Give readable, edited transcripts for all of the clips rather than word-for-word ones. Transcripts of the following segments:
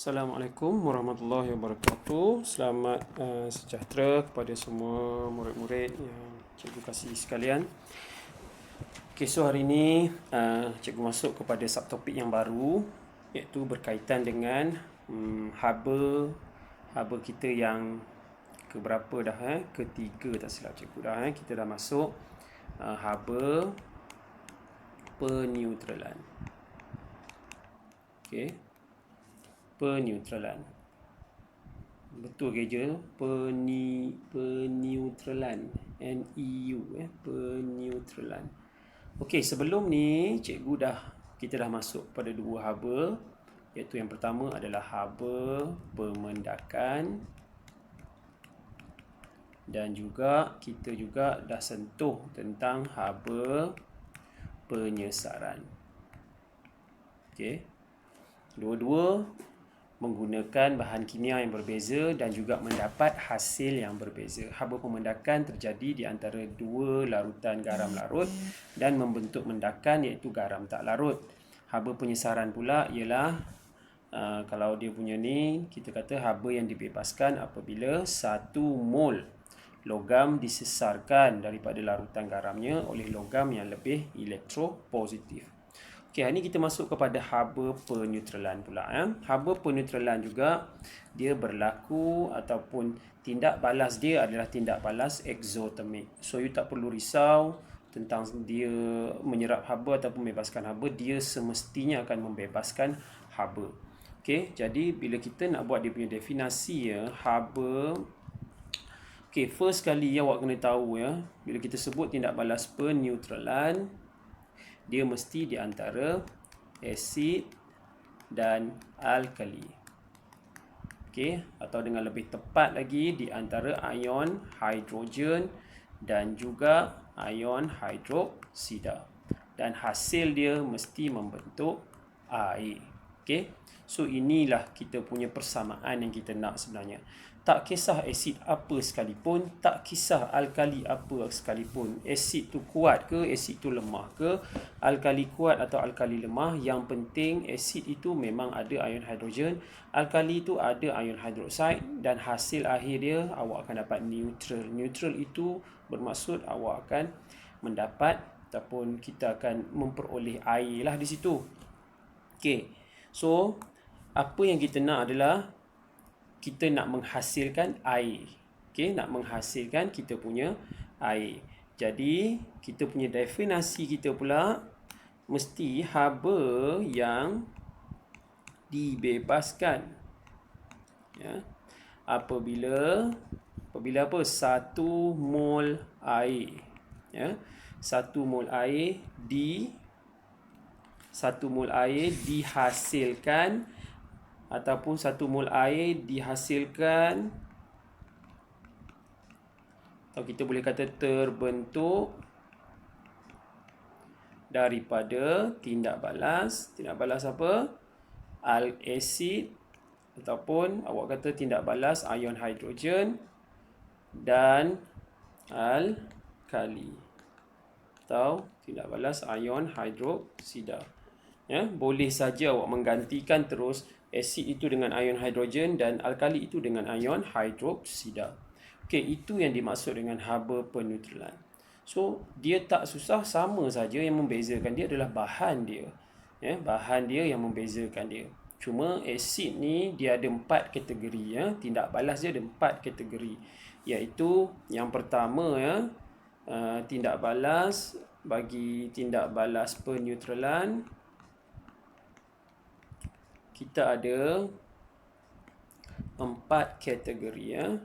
Assalamualaikum warahmatullahi wabarakatuh. Selamat sejahtera kepada semua murid-murid yang cikgu kasih sekalian. Okay, so hari ini cikgu masuk kepada subtopik yang baru, iaitu berkaitan dengan haba kita yang keberapa dah ketiga tak silap cikgu dah kita dah masuk haba peneutralan. Okay, peneutralan. Betul ke je? Peneutralan. NEU peneutralan. Okey, sebelum ni kita dah masuk pada dua haba, iaitu yang pertama adalah haba pemendakan, dan juga kita dah sentuh tentang haba penyesaran. Okey. Dua-dua menggunakan bahan kimia yang berbeza dan juga mendapat hasil yang berbeza. Haba pemendakan terjadi di antara dua larutan garam larut dan membentuk mendakan, iaitu garam tak larut. Haba penyesaran pula ialah kalau dia punya ni, kita kata haba yang dibebaskan apabila 1 mol logam disesarkan daripada larutan garamnya oleh logam yang lebih elektropositif. Okey, hari ni kita masuk kepada haba peneutralan pula. Haba peneutralan juga dia berlaku ataupun tindak balas dia adalah tindak balas exothermic. So you tak perlu risau tentang dia menyerap haba ataupun membebaskan haba, dia semestinya akan membebaskan haba. Okey, jadi bila kita nak buat dia punya definisi haba. Okey, first kali awak kena tahu bila kita sebut tindak balas peneutralan, dia mesti di antara asid dan alkali. Okey, atau dengan lebih tepat lagi di antara ion hidrogen dan juga ion hidroksida. Dan hasil dia mesti membentuk air. Okey. So inilah kita punya persamaan yang kita nak sebenarnya. Tak kisah asid apa sekalipun, tak kisah alkali apa sekalipun, asid tu kuat ke, asid tu lemah ke, alkali kuat atau alkali lemah, yang penting asid itu memang ada ion hidrogen, alkali itu ada ion hidroksida, dan hasil akhir dia awak akan dapat neutral. Neutral itu bermaksud awak akan mendapat ataupun kita akan memperoleh air lah di situ. Okey. So apa yang kita nak adalah kita nak menghasilkan air. Okey, nak menghasilkan kita punya air. Jadi, kita punya definisi kita pula mesti haba yang dibebaskan. Apabila apa? 1 mol air. 1 mol air dihasilkan ataupun 1 mol air dihasilkan, atau kita boleh kata terbentuk daripada tindak balas apa? Asid, ataupun awak kata tindak balas ion hidrogen dan alkali, atau tindak balas ion hidroksida. Boleh saja awak menggantikan terus asid itu dengan ion hidrogen dan alkali itu dengan ion hidroksida. Okey, itu yang dimaksud dengan haba peneutralan. So, dia tak susah, sama saja, yang membezakan dia adalah bahan dia. Bahan dia yang membezakan dia. Cuma asid ni dia ada 4 kategori. Tindak balas dia ada 4 kategori. Iaitu yang pertama tindak balas, bagi tindak balas peneutralan kita ada 4 kategori.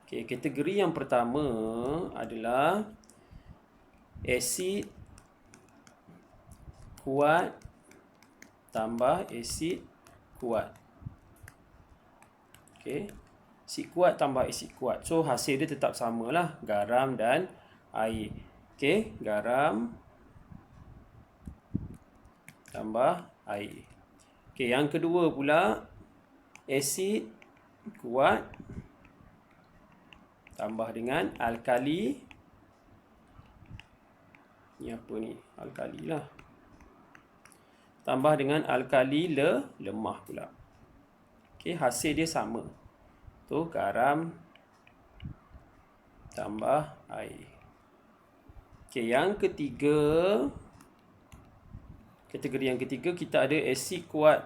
Okey, kategori yang pertama adalah asid kuat tambah asid kuat. Okey, asid kuat tambah asid kuat. So hasil dia tetap samalah, garam dan air. Okey, garam tambah air. Okey, yang kedua pula asid kuat tambah dengan alkali. Ni apa ni? Alkali lah. tambah dengan alkali lemah pula. Okey, hasil dia sama. Tu garam tambah air. Okey, yang ketiga, kategori yang ketiga kita ada asid kuat.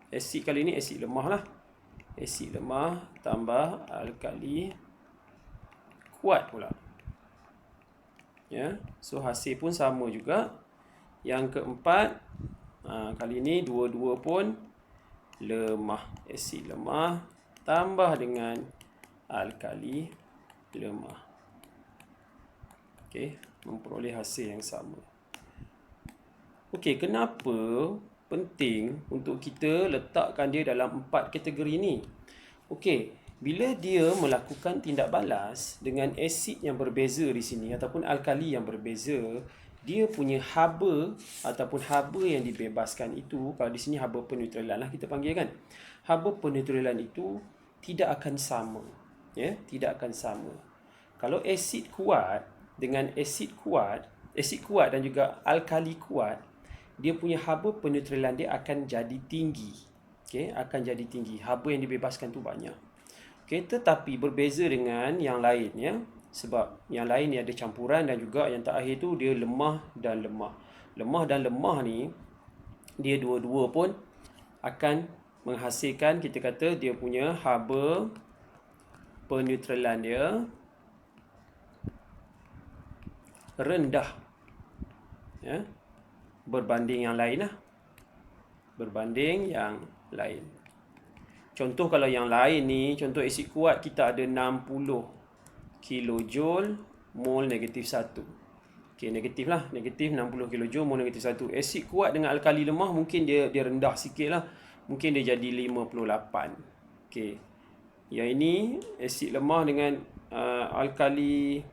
Asid kali ni asid lemah lah. Asid lemah tambah alkali kuat pula. Ya, so hasil pun sama juga. Yang keempat, kali ni dua-dua pun lemah. Asid lemah tambah dengan alkali lemah. Okey, memperoleh hasil yang sama. Okey, kenapa penting untuk kita letakkan dia dalam 4 kategori ni? Okey, bila dia melakukan tindak balas dengan asid yang berbeza di sini ataupun alkali yang berbeza, dia punya haba ataupun haba yang dibebaskan itu, kalau di sini haba peneutralan lah kita panggil kan. Haba peneutralan itu tidak akan sama, ya, tidak akan sama. Kalau asid kuat dengan asid kuat dan juga alkali kuat, dia punya haba peneutralan dia akan jadi tinggi. Okey, akan jadi tinggi. Haba yang dibebaskan tu banyak. Okey, tetapi berbeza dengan yang lain, ya. Sebab yang lain ni ada campuran dan juga yang terakhir tu dia lemah dan lemah. Lemah dan lemah ni dia dua-dua pun akan menghasilkan, kita kata dia punya haba peneutralan dia rendah, ya, berbanding yang lain lah. Berbanding yang lain. Contoh kalau yang lain ni, contoh asid kuat kita ada 60 kilojoule mol negatif 1. Okey, negatif lah. Negatif 60 kilojoule mol negatif 1. Asid kuat dengan alkali lemah mungkin dia rendah sikit lah. Mungkin dia jadi 58. Okey. Yang ini asid lemah dengan alkali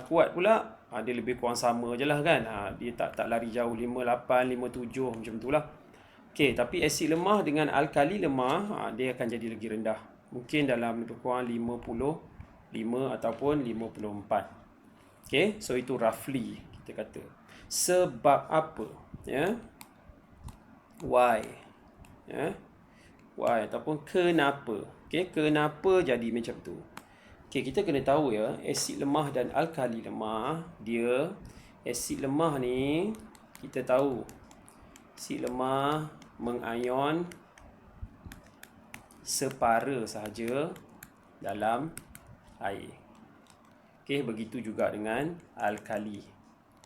kuat pula, dia lebih kurang sama je lah kan. Dia tak lari jauh, 58, 57 macam tu lah. Okey, tapi asid lemah dengan alkali lemah, dia akan jadi lagi rendah. Mungkin dalam lebih kurang 55 ataupun 54. Okey, so itu roughly kita kata. Sebab apa? Ya. Why? Ya. Why ataupun kenapa? Okey, kenapa jadi macam tu? Okey, kita kena tahu ya, asid lemah dan alkali lemah, dia asid lemah ni kita tahu asid lemah mengayon separa sahaja dalam air. Okey, begitu juga dengan alkali.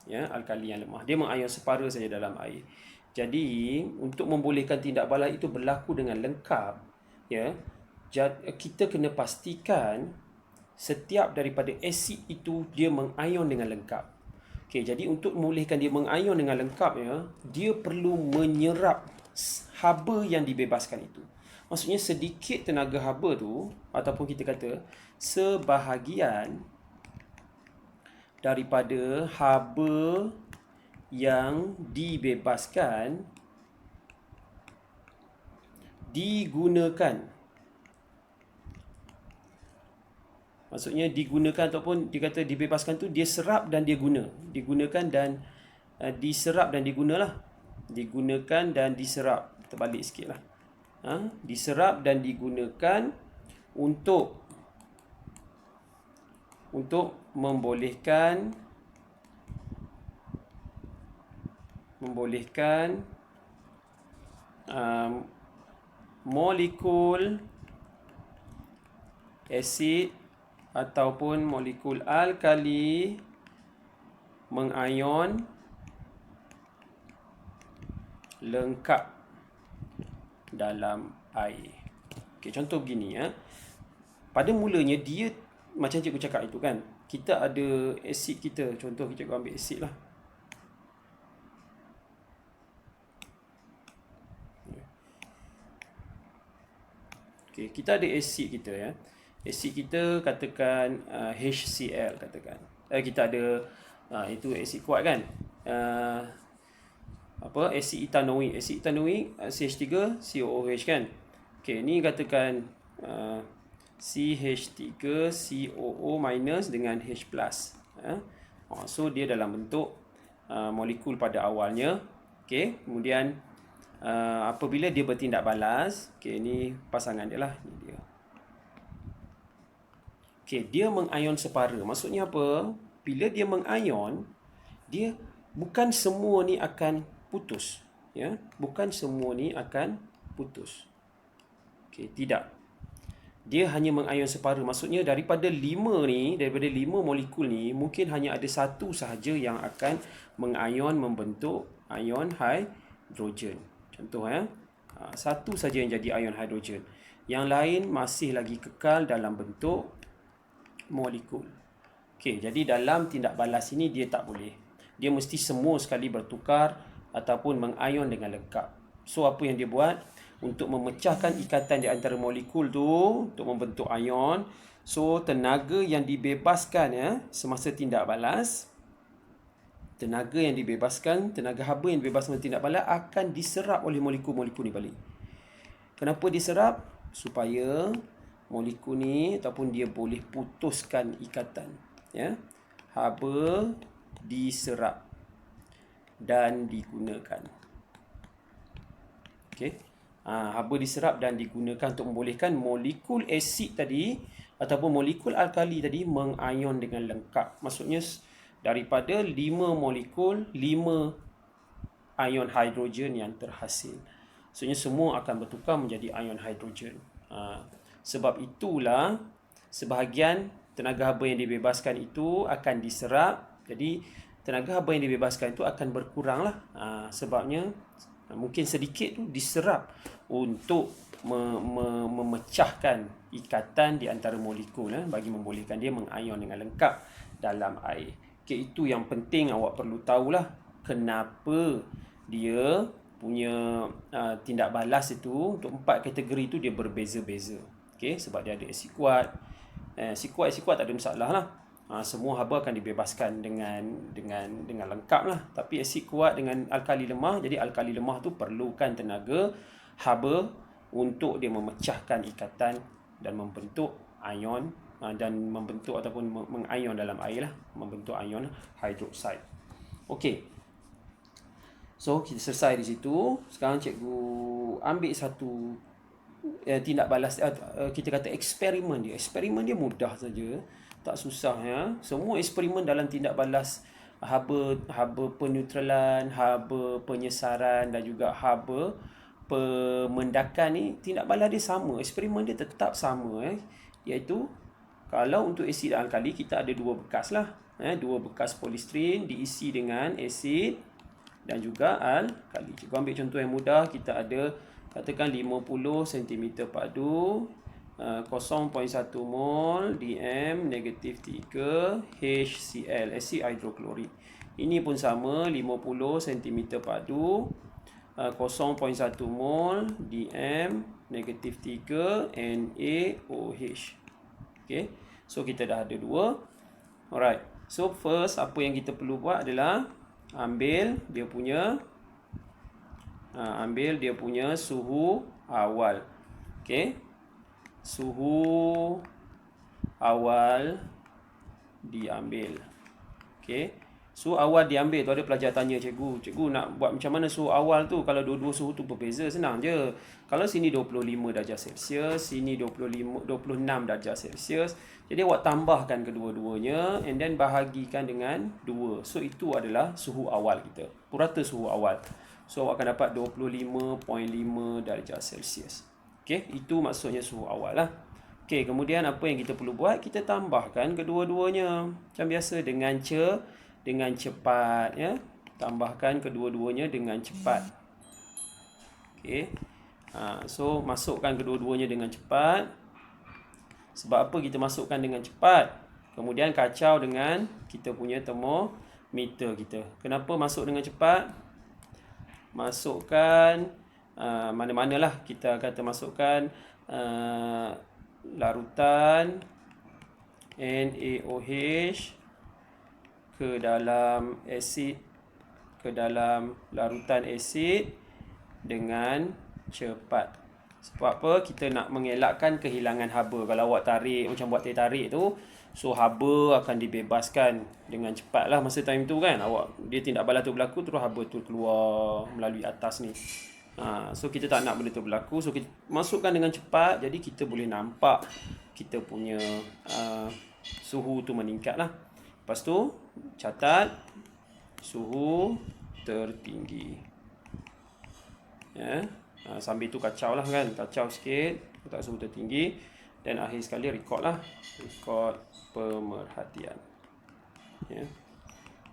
Ya, alkali yang lemah, dia mengayon separa saja dalam air. Jadi, untuk membolehkan tindak balas itu berlaku dengan lengkap, ya, kita kena pastikan setiap daripada asid itu dia mengayon dengan lengkap. Okey, jadi untuk membolehkan dia mengayon dengan lengkap, ya, dia perlu menyerap haba yang dibebaskan itu. Maksudnya sedikit tenaga haba tu, ataupun kita kata sebahagian daripada haba yang dibebaskan digunakan. Maksudnya digunakan ataupun dikata dibebaskan tu dia serap dan dia guna. Digunakan dan diserap dan digunalah. Digunakan dan diserap. Terbalik sikit lah. Diserap dan digunakan untuk membolehkan molekul asid ataupun molekul alkali mengayon lengkap dalam air. Okey, contoh begini ya. Pada mulanya dia macam cikgu cakap itu kan. Kita ada asid kita. Contoh cikgu ambil asid lah. Okey, kita ada asid kita ya. Asid kita katakan HCl katakan. Kita ada itu asid kuat kan. Asid etanoik. Asid etanoik CH3COOH kan. Okey, ni katakan CH3COO minus dengan H+. So dia dalam bentuk molekul pada awalnya Okey, kemudian apabila dia bertindak balas, okey, ni pasangan dia lah, ni dia. Okey, dia mengayon separa. Maksudnya apa? Bila dia mengayon, dia bukan semua ni akan putus, ya. Bukan semua ni akan putus. Okey, tidak. Dia hanya mengayon separa. Maksudnya daripada 5 molekul ni, mungkin hanya ada satu sahaja yang akan mengayon membentuk ion hidrogen. Contoh, satu saja yang jadi ion hidrogen. Yang lain masih lagi kekal dalam bentuk molekul. Okey, jadi dalam tindak balas ini dia tak boleh. Dia mesti semua sekali bertukar ataupun mengayon dengan lengkap. So apa yang dia buat? Untuk memecahkan ikatan di antara molekul tu untuk membentuk ion. So tenaga yang dibebaskan semasa tindak balas, tenaga haba yang dibebaskan tindak balas akan diserap oleh molekul-molekul ni balik. Kenapa diserap? Supaya molekul ni ataupun dia boleh putuskan ikatan, ya. Haba diserap dan digunakan. Okey. Haba diserap dan digunakan untuk membolehkan molekul asid tadi ataupun molekul alkali tadi mengayon dengan lengkap. Maksudnya daripada 5 molekul, 5 ion hidrogen yang terhasil. Maksudnya semua akan bertukar menjadi ion hidrogen. Sebab itulah sebahagian tenaga haba yang dibebaskan itu akan diserap. Jadi tenaga haba yang dibebaskan itu akan berkurang lah. Sebabnya mungkin sedikit tu diserap untuk memecahkan ikatan di antara molekul bagi membolehkan dia mengayon dengan lengkap dalam air. Okay, itu yang penting awak perlu tahulah kenapa dia punya tindak balas itu untuk 4 kategori itu dia berbeza-beza. Okay, sebab dia ada asid kuat. Asid kuat tak ada masalah lah. Semua haba akan dibebaskan dengan lengkap lah. Tapi asid kuat dengan alkali lemah, jadi alkali lemah tu perlukan tenaga haba untuk dia memecahkan ikatan dan membentuk ion dan membentuk ataupun mengayon dalam air lah, membentuk ion hidroksida. Okey. So kita selesai di situ. Sekarang cikgu ambil satu tindak balas, kita kata eksperimen dia. Eksperimen dia mudah saja, tak susah ya. Semua eksperimen dalam tindak balas haba peneutralan, haba penyesaran dan juga haba pemendakan ni, tindak balas dia sama, eksperimen dia tetap sama iaitu kalau untuk asid dan alkali kita ada 2 bekas lah, 2 bekas polistiren diisi dengan asid dan juga alkali. Cikgu ambil contoh yang mudah. Kita ada katakan 50 cm padu, 0.1 mol DM negatif 3 HCl, asid hidroklorik. Ini pun sama, 50 cm padu, 0.1 mol DM negatif 3 NaOH. Okay, so kita dah ada 2. Alright, so first apa yang kita perlu buat adalah ambil dia punya suhu awal. Okay, suhu awal diambil. Okay, suhu awal diambil tu ada pelajar tanya cikgu nak buat macam mana suhu awal tu kalau dua-dua suhu tu berbeza? Senang je. Kalau sini 25 darjah Celsius, sini 26 darjah Celsius, jadi awak tambahkan kedua-duanya and then bahagikan dengan 2. So itu adalah suhu awal kita, purata suhu awal. So awak akan dapat 25.5 darjah Celsius. Okey, itu maksudnya suhu awal lah. Okey, kemudian apa yang kita perlu buat? Kita tambahkan kedua-duanya macam biasa dengan cepat ya. Tambahkan kedua-duanya dengan cepat. Okey. So masukkan kedua-duanya dengan cepat. Sebab apa kita masukkan dengan cepat? Kemudian kacau dengan kita punya termometer kita. Kenapa masuk dengan cepat? Masukkan mana-manalah kita kata masukkan larutan NaOH ke dalam asid, ke dalam larutan asid dengan cepat. Sebab apa? Kita nak mengelakkan kehilangan haba. Kalau awak tarik macam buat teh tarik tu, So haba akan dibebaskan dengan cepat lah masa time tu kan. Dia tindak balas tu berlaku, terus haba tu keluar melalui atas ni. So kita tak nak benda tu berlaku, so kita masukkan dengan cepat. Jadi kita boleh nampak kita punya suhu tu meningkat lah. Lepas tu catat suhu tertinggi. Sambil tu kacau lah kan, kacau sikit, letak suhu tertinggi. Dan akhir sekali record lah, record pemerhatian.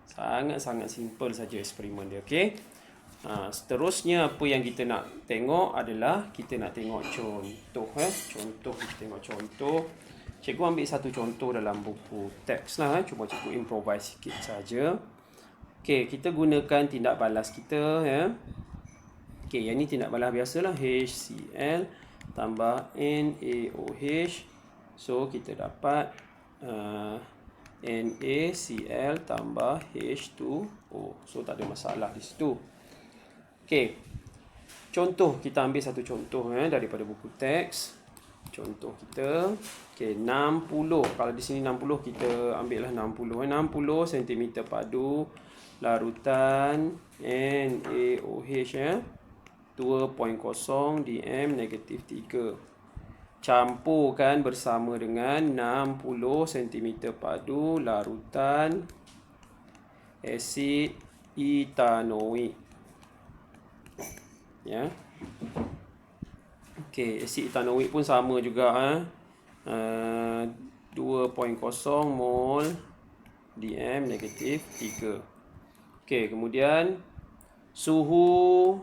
Sangat-sangat simple saja eksperimen dia. Okay. Seterusnya apa yang kita nak tengok adalah kita nak tengok contoh. Contoh, kita tengok contoh. Cikgu ambil satu contoh dalam buku teks lah. Cuba cikgu improvise sikit saja. Okay, kita gunakan tindak balas kita. Okay, yang ni tindak balas biasalah. HCl tambah NaOH. So kita dapat NaCl tambah H2O. So tak ada masalah di situ. Okay, contoh, kita ambil satu contoh daripada buku teks. Contoh kita, okay, 60. Kalau di sini 60, kita ambil lah 60. 60 cm padu larutan NaOH 2.0 dm negatif 3. Campurkan bersama dengan 60 cm padu larutan asid etanoik. Okay, asid etanoik pun sama juga 2.0 mol dm negatif 3. Okay, kemudian suhu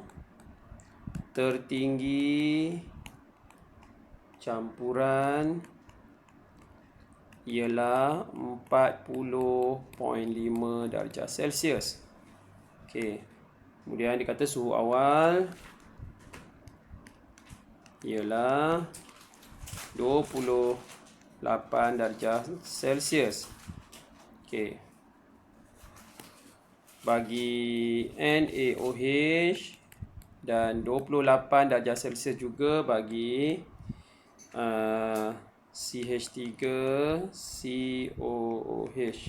tertinggi campuran ialah 40.5 darjah Celsius. Okay, kemudian dikata suhu awal ialah 28 darjah Celsius. Okay. Bagi NaOH dan 28 darjah Celsius juga bagi CH3COOH.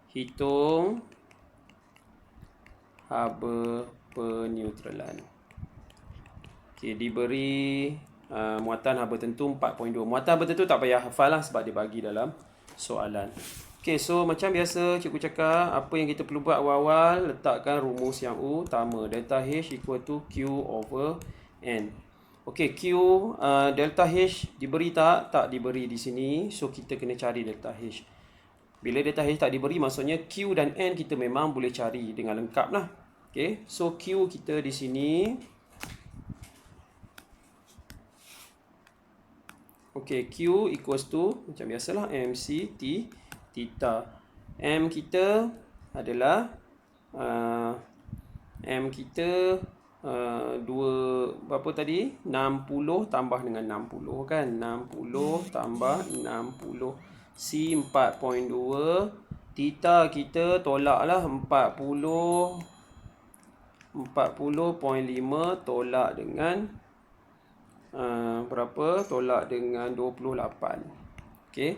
Hitung haba peneutralan. Okay, diberi muatan haba tentu 4.2. Muatan haba tentu tak payah hafal lah sebab dia bagi dalam soalan. Okay, so macam biasa cikgu cakap, apa yang kita perlu buat awal-awal, letakkan rumus yang utama. Delta H equal to Q over N. Okay, Q, delta H diberi tak? Tak diberi di sini. So kita kena cari delta H. Bila delta H tak diberi, maksudnya Q dan N kita memang boleh cari dengan lengkap lah. Okay, so Q kita di sini. Okay, Q equals to, macam biasalah, MC T theta. M kita adalah M kita 2, berapa tadi? 60 tambah dengan 60 kan? 60 tambah 60. C 4.2. Theta kita tolaklah 40.5 tolak dengan berapa? Tolak dengan 28. Okay.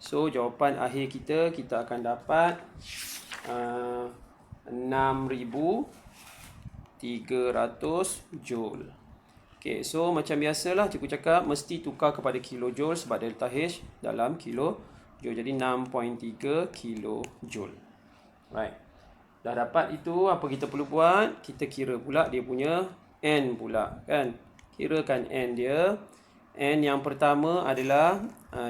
So jawapan akhir kita akan dapat 6,300 joule. Okay, so macam biasalah cikgu cakap mesti tukar kepada kilojoule sebab delta H dalam kilojoule. Jadi 6.3 kilojoule. Right. Dah dapat itu, apa kita perlu buat? Kita kira pula dia punya N pula kan. Kirakan N dia. N yang pertama adalah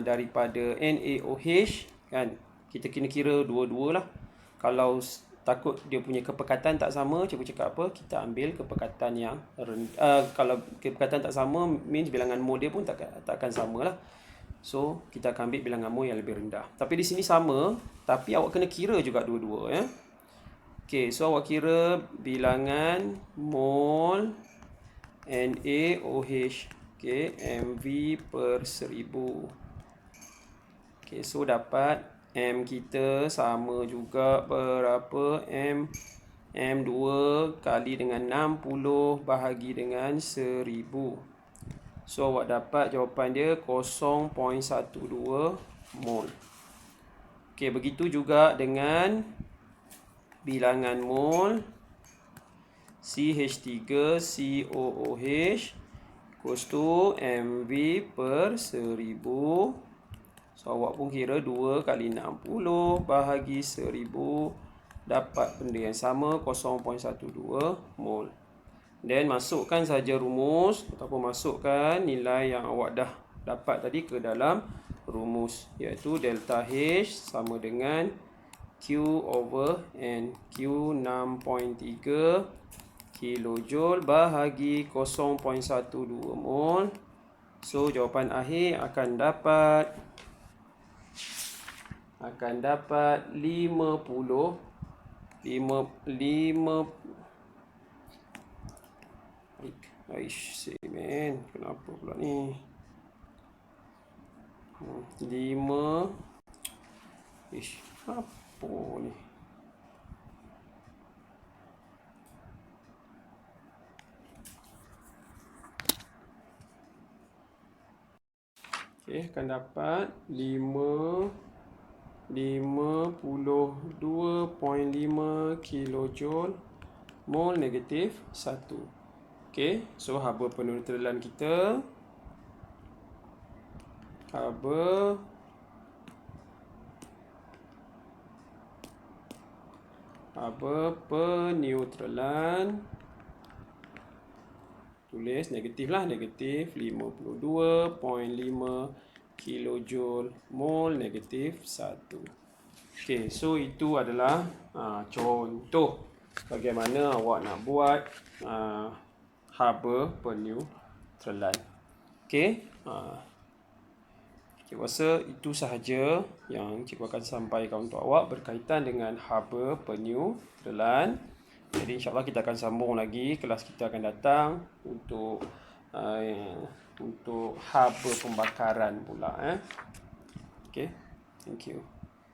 daripada NaOH kan. Kita kena kira dua-dua lah. Kalau takut dia punya kepekatan tak sama, cikgu cakap apa? Kita ambil kepekatan yang rendah. Kalau kepekatan tak sama, means bilangan mol dia pun takkan sama lah. So kita akan ambil bilangan mol yang lebih rendah. Tapi di sini sama, tapi awak kena kira juga dua-dua ya. Okay, so awak kira bilangan mol NaOH. Okay, MV per 1000. Okay, so dapat M kita sama juga berapa? M2 kali dengan 60 bahagi dengan 1000. So awak dapat jawapan dia 0.12 mol. Okey, begitu juga dengan bilangan mol CH3COOH equals to MV per 1000. So, awak pun kira 2 kali 60 bahagi 1000. Dapat benda yang sama, 0.12 mol. Then, masukkan saja rumus ataupun masukkan nilai yang awak dah dapat tadi ke dalam rumus. Iaitu delta H sama dengan Q over N. Q 6.3 kilojoule bahagi 0.12 mol. So, jawapan akhir akan dapat 50. Aish, man, kenapa pula ni? 5. Ish, apa ni? Okey, akan dapat 52.5 kilojoule mol negatif 1. Okey, so haba peneutralan kita, haba peneutralan, tulis negatif lah, negatif 52.5 kilojoule mol negatif 1. Okey, so itu adalah contoh bagaimana awak nak buat haba peneutralan. Okey, cikgu rasa itu sahaja yang cikgu akan sampaikan untuk awak berkaitan dengan haba peneutralan. Jadi insyaAllah kita akan sambung lagi, kelas kita akan datang untuk haba pembakaran pula. Okey, thank you.